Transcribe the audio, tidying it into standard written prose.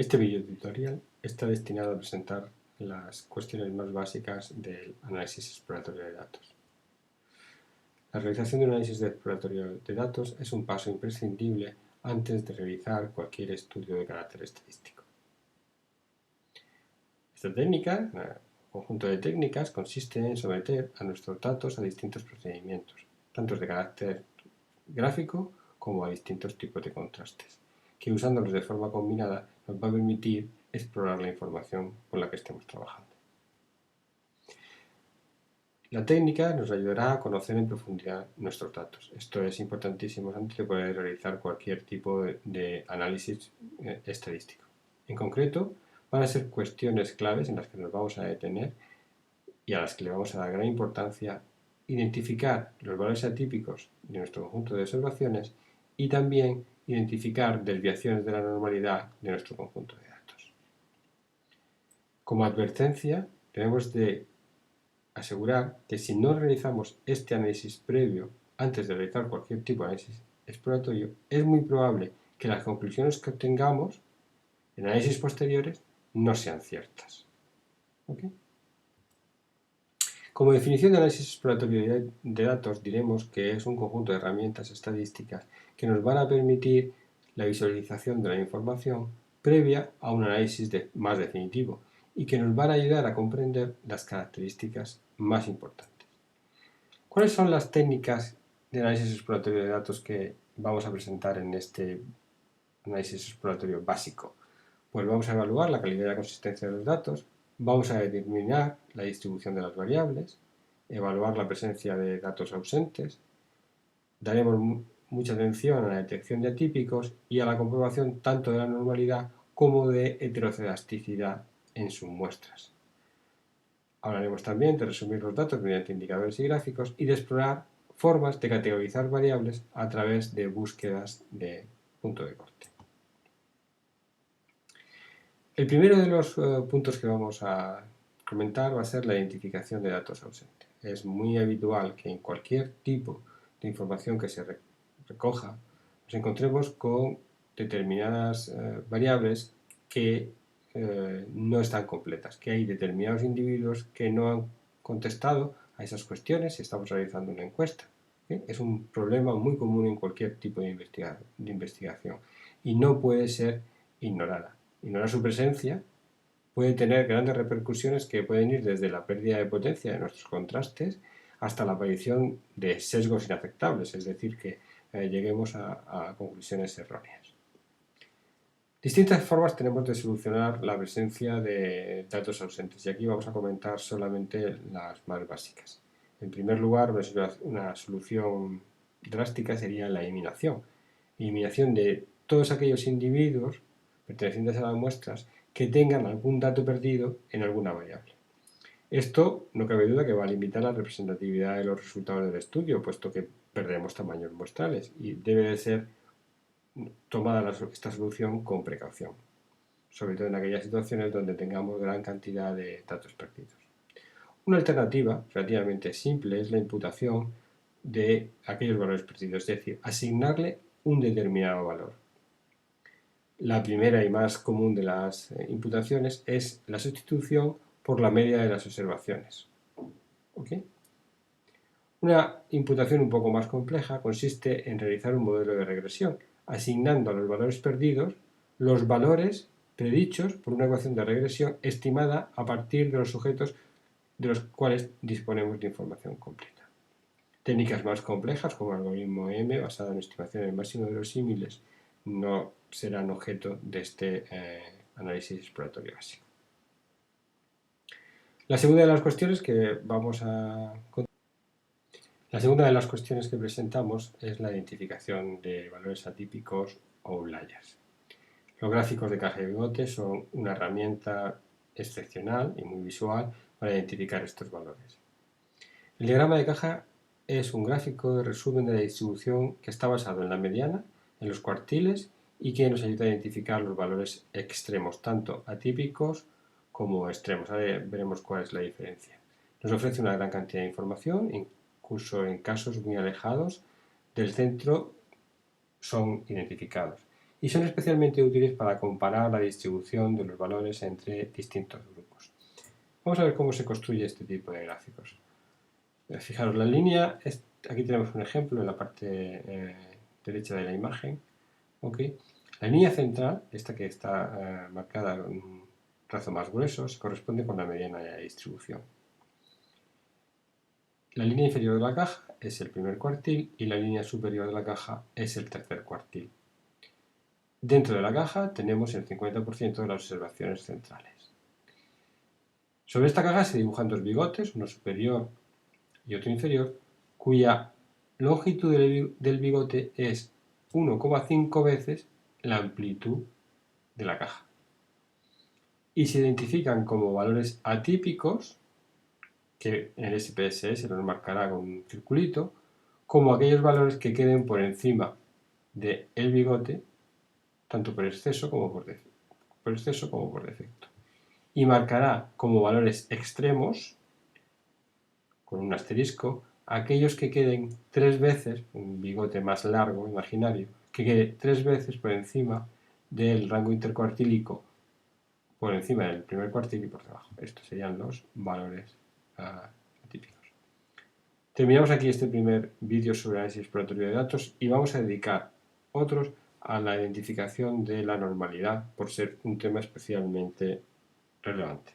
Este video tutorial está destinado a presentar las cuestiones más básicas del análisis exploratorio de datos. La realización de un análisis exploratorio de datos es un paso imprescindible antes de realizar cualquier estudio de carácter estadístico. Esta técnica, un conjunto de técnicas, consiste en someter a nuestros datos a distintos procedimientos, tanto de carácter gráfico como a distintos tipos de contrastes, que usándolos de forma combinada nos va a permitir explorar la información con la que estemos trabajando. La técnica nos ayudará a conocer en profundidad nuestros datos. Esto es importantísimo antes de poder realizar cualquier tipo de análisis estadístico. En concreto, van a ser cuestiones claves en las que nos vamos a detener y a las que le vamos a dar gran importancia: identificar los valores atípicos de nuestro conjunto de observaciones y también identificar desviaciones de la normalidad de nuestro conjunto de datos. Como advertencia, debemos de asegurar que si no realizamos este análisis previo antes de realizar cualquier tipo de análisis exploratorio, es muy probable que las conclusiones que obtengamos en análisis posteriores no sean ciertas. ¿Okay? Como definición de análisis exploratorio de datos, diremos que es un conjunto de herramientas estadísticas que nos van a permitir la visualización de la información previa a un análisis más definitivo y que nos van a ayudar a comprender las características más importantes. ¿Cuáles son las técnicas de análisis exploratorio de datos que vamos a presentar en este análisis exploratorio básico? Pues vamos a evaluar la calidad y la consistencia de los datos, vamos a determinar la distribución de las variables, evaluar la presencia de datos ausentes, daremos mucha atención a la detección de atípicos y a la comprobación tanto de la normalidad como de heterocedasticidad en sus muestras. Hablaremos también de resumir los datos mediante indicadores y gráficos y de explorar formas de categorizar variables a través de búsquedas de punto de corte. El primero de los puntos que vamos a comentar va a ser la identificación de datos ausentes. Es muy habitual que en cualquier tipo de información que se recoja nos encontremos con determinadas variables que no están completas, que hay determinados individuos que no han contestado a esas cuestiones si estamos realizando una encuesta. ¿Sí? Es un problema muy común en cualquier tipo de investigación y no puede ser ignorada. Ignorar su presencia puede tener grandes repercusiones que pueden ir desde la pérdida de potencia de nuestros contrastes hasta la aparición de sesgos inaceptables, es decir, que lleguemos a conclusiones erróneas. Distintas formas tenemos de solucionar la presencia de datos ausentes y aquí vamos a comentar solamente las más básicas. En primer lugar, una solución drástica sería la eliminación. Eliminación de todos aquellos individuos pertenecientes a las muestras que tengan algún dato perdido en alguna variable. Esto no cabe duda que va a limitar la representatividad de los resultados del estudio, puesto que perderemos tamaños muestrales y debe de ser tomada esta solución con precaución, sobre todo en aquellas situaciones donde tengamos gran cantidad de datos perdidos. Una alternativa relativamente simple es la imputación de aquellos valores perdidos, es decir, asignarle un determinado valor. La primera y más común de las imputaciones es la sustitución por la media de las observaciones. ¿Okay? Una imputación un poco más compleja consiste en realizar un modelo de regresión, asignando a los valores perdidos los valores predichos por una ecuación de regresión estimada a partir de los sujetos de los cuales disponemos de información completa. Técnicas más complejas como el algoritmo M, basado en estimaciones máximo verosímiles, no serán objeto de este análisis exploratorio básico. La segunda de las cuestiones que presentamos es la identificación de valores atípicos o outliers. Los gráficos de caja de bigote son una herramienta excepcional y muy visual para identificar estos valores. El diagrama de caja es un gráfico de resumen de la distribución que está basado en la mediana, en los cuartiles y que nos ayuda a identificar los valores extremos, tanto atípicos como extremos. Ahora veremos cuál es la diferencia. Nos ofrece una gran cantidad de información, incluso en casos muy alejados del centro son identificados. y son especialmente útiles para comparar la distribución de los valores entre distintos grupos. Vamos a ver cómo se construye este tipo de gráficos. Fijaros, la línea, aquí tenemos un ejemplo en la parte derecha de la imagen. ¿Okay? La línea central, esta que está marcada con un trazo más grueso, se corresponde con la mediana de la distribución. La línea inferior de la caja es el primer cuartil y la línea superior de la caja es el tercer cuartil. Dentro de la caja tenemos el 50% de las observaciones centrales. Sobre esta caja se dibujan dos bigotes, uno superior y otro inferior, cuya longitud del bigote es 1,5 veces la amplitud de la caja. Y se identifican como valores atípicos, que en el SPSS se los marcará con un circulito, como aquellos valores que queden por encima del bigote, tanto por exceso como por defecto. Y marcará como valores extremos, con un asterisco, aquellos que queden 3 veces, un bigote más largo, imaginario, que quede 3 veces por encima del rango intercuartílico, por encima del primer cuartil y por debajo. Estos serían los valores atípicos. Terminamos aquí este primer vídeo sobre análisis exploratorio de datos y vamos a dedicar otros a la identificación de la normalidad por ser un tema especialmente relevante.